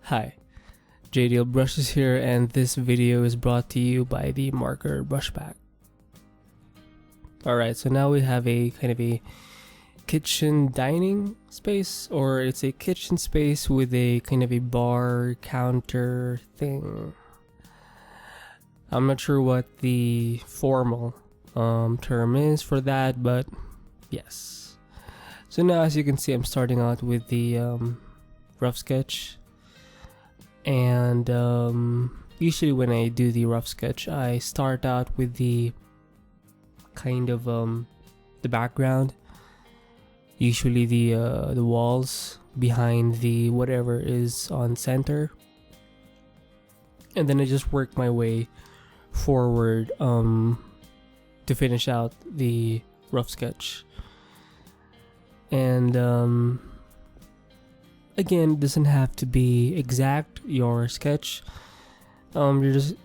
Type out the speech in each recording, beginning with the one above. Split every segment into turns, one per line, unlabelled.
Hi, JDL Brushes here, and this video is brought to you by the Marker Brush Pack. Alright, so now we have a kind of a kitchen dining space, or it's a kitchen space with a kind of a bar counter thing. I'm not sure what the formal term is for that, but yes. So now, as you can see, I'm starting out with the rough sketch. And usually when I do the rough sketch, I start out with the kind of the background, usually the walls behind the whatever is on center, and then I just work my way forward to finish out the rough sketch. And again, it doesn't have to be exact, your sketch. You're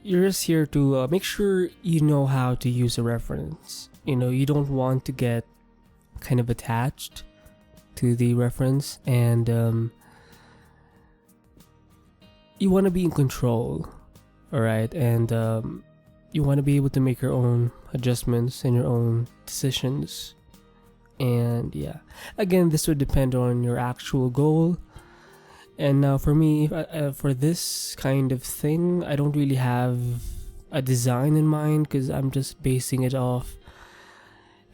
just here to make sure you know how to use a reference. You know, you don't want to get kind of attached to the reference, and you want to be in control, alright? And you want to be able to make your own adjustments and your own decisions. And yeah, again, this would depend on your actual goal. And now for me, for this kind of thing, I don't really have a design in mind because I'm just basing it off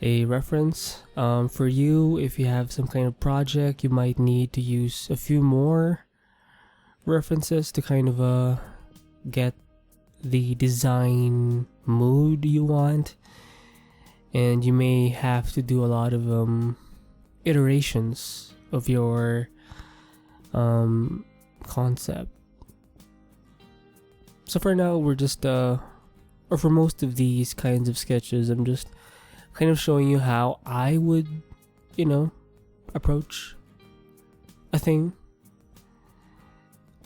a reference. For you, if you have some kind of project, you might need to use a few more references to kind of get the design mood you want. And you may have to do a lot of iterations of your concept. So for now, we're just or for most of these kinds of sketches, I'm just kind of showing you how I would, approach a thing,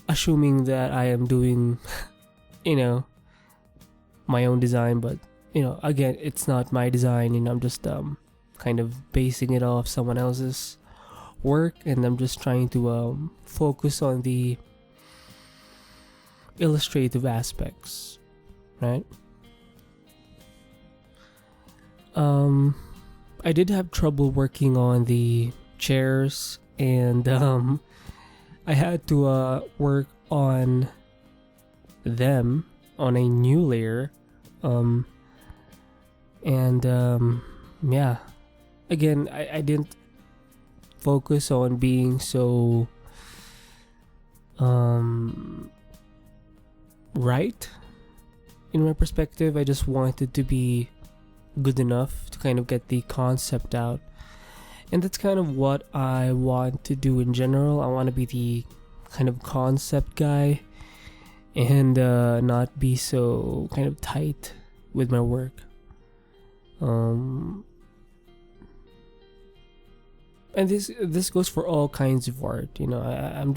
assuming that I am doing my own design. But again, it's not my design. I'm just kind of basing it off someone else's work, and I'm just trying to focus on the illustrative aspects, right? I did have trouble working on the chairs, and I had to work on them on a new layer. Yeah, again, I didn't focus on being so right in my perspective. I just wanted to be good enough to kind of get the concept out, and that's kind of what I want to do in general. I want to be the kind of concept guy and not be so kind of tight with my work. And this goes for all kinds of art. I'm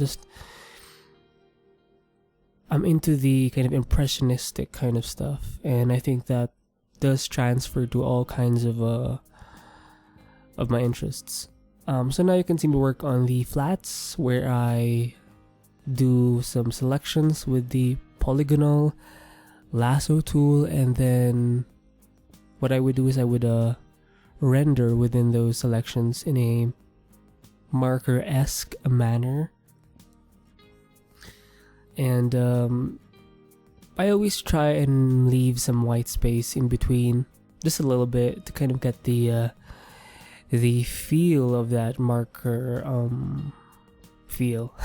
into the kind of impressionistic kind of stuff, and I think that does transfer to all kinds of my interests. So now you can see me work on the flats, where I do some selections with the polygonal lasso tool, and then what I would do is I would render within those selections in a marker-esque manner. And I always try and leave some white space in between, just a little bit, to kind of get the feel of that marker feel.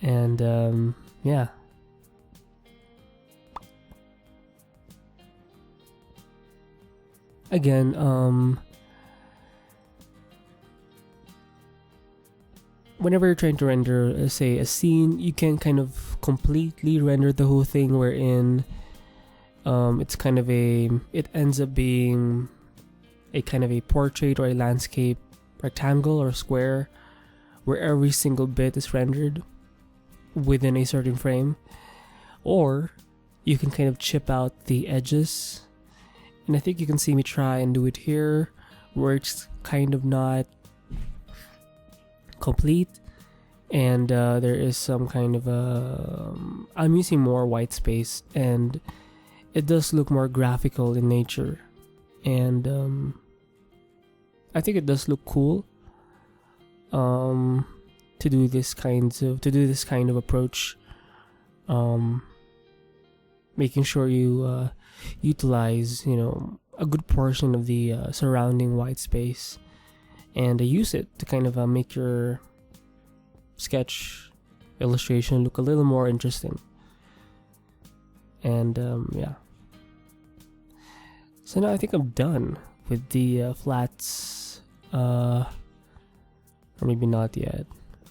And yeah. Again, whenever you're trying to render, say, a scene, you can kind of completely render the whole thing, wherein it's kind of it ends up being a kind of a portrait or a landscape rectangle or square, where every single bit is rendered within a certain frame. Or you can kind of chip out the edges, and I think you can see me try and do it here, where it's kind of not complete, and there is some kind of I'm using more white space, and it does look more graphical in nature, and I think it does look cool to do this kind of approach, making sure you utilize a good portion of the surrounding white space, and use it to kind of make your sketch illustration look a little more interesting. And yeah, so now I think I'm done with the flats, or maybe not yet.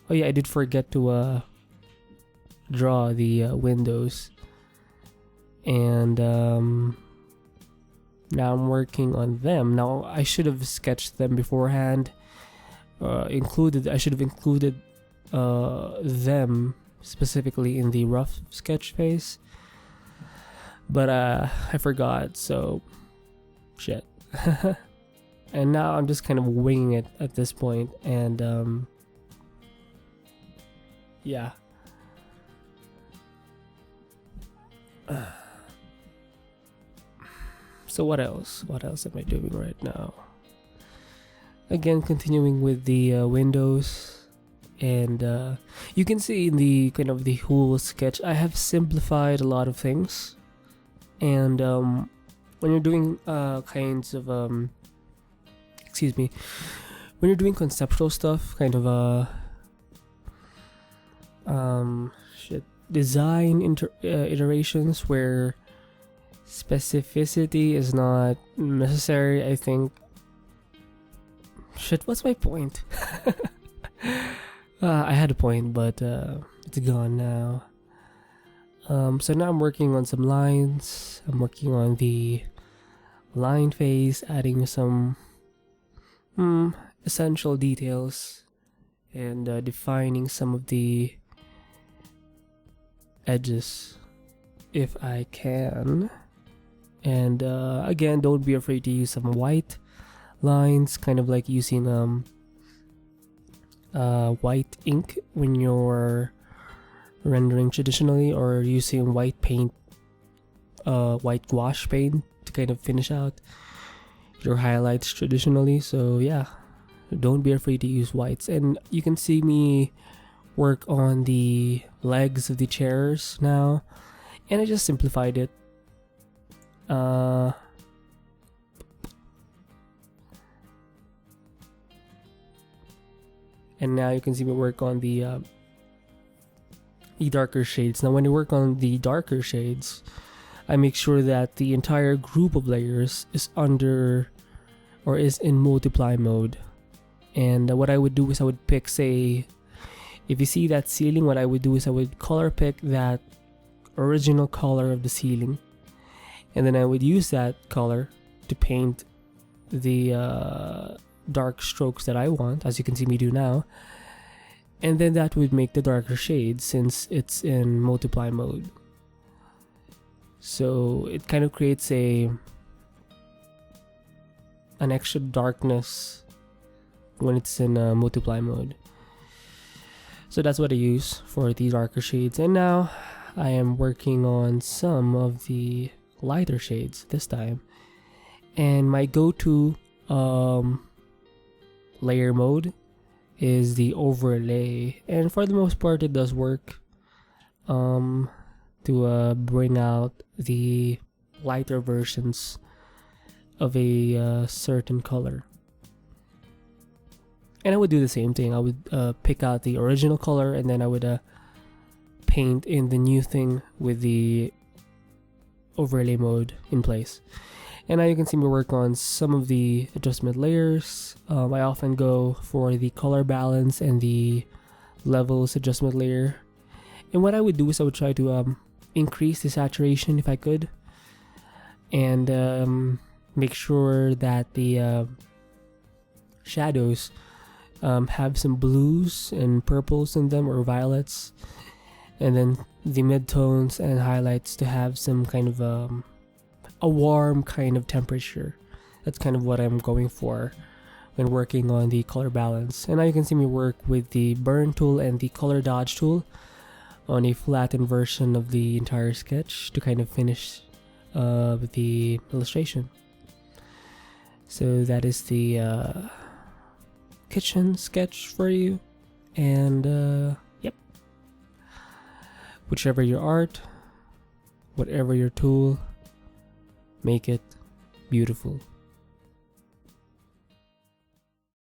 Oh yeah, I did forget to draw the windows, and now I'm working on them. Now I should have sketched them beforehand. I should have included them specifically in the rough sketch phase, but I forgot, so shit. And now I'm just kind of winging it at this point, and yeah. So what else am I doing right now? Again, continuing with the windows, and you can see in the kind of the whole sketch, I have simplified a lot of things. And when you're doing kinds of when you're doing conceptual stuff, kind of design iterations where specificity is not necessary, I think. Shit, what's my point? I had a point, but it's gone now. So now I'm working on some lines. I'm working on the line phase, adding some essential details, and defining some of the edges if I can. And again, don't be afraid to use some white lines, kind of like using white ink when you're rendering traditionally, or using white paint, white gouache paint to kind of finish out your highlights traditionally. So yeah, don't be afraid to use whites. And you can see me work on the legs of the chairs now, and I just simplified it. And now you can see me work on the darker shades. Now when I work on the darker shades, I make sure that the entire group of layers is under or is in multiply mode. And what I would do is I would pick, say, if you see that ceiling, what I would do is I would color pick that original color of the ceiling, and then I would use that color to paint the dark strokes that I want, as you can see me do now. And then that would make the darker shades since it's in multiply mode. So it kind of creates an extra darkness when it's in multiply mode. So that's what I use for the darker shades. And now I am working on some of the lighter shades this time. And my go-to layer mode is the overlay, and for the most part it does work to bring out the lighter versions of a certain color. And I would do the same thing. I would pick out the original color, and then I would paint in the new thing with the overlay mode in place. And now you can see me work on some of the adjustment layers. I often go for the color balance and the levels adjustment layer. And what I would do is I would try to increase the saturation if I could, and make sure that the shadows have some blues and purples in them, or violets, and then the midtones and highlights to have some kind of a warm kind of temperature. That's kind of what I'm going for when working on the color balance. And now you can see me work with the burn tool and the color dodge tool on a flattened version of the entire sketch to kind of finish the illustration. So that is the kitchen sketch for you. And yep, whichever your art, whatever your tool, make it beautiful.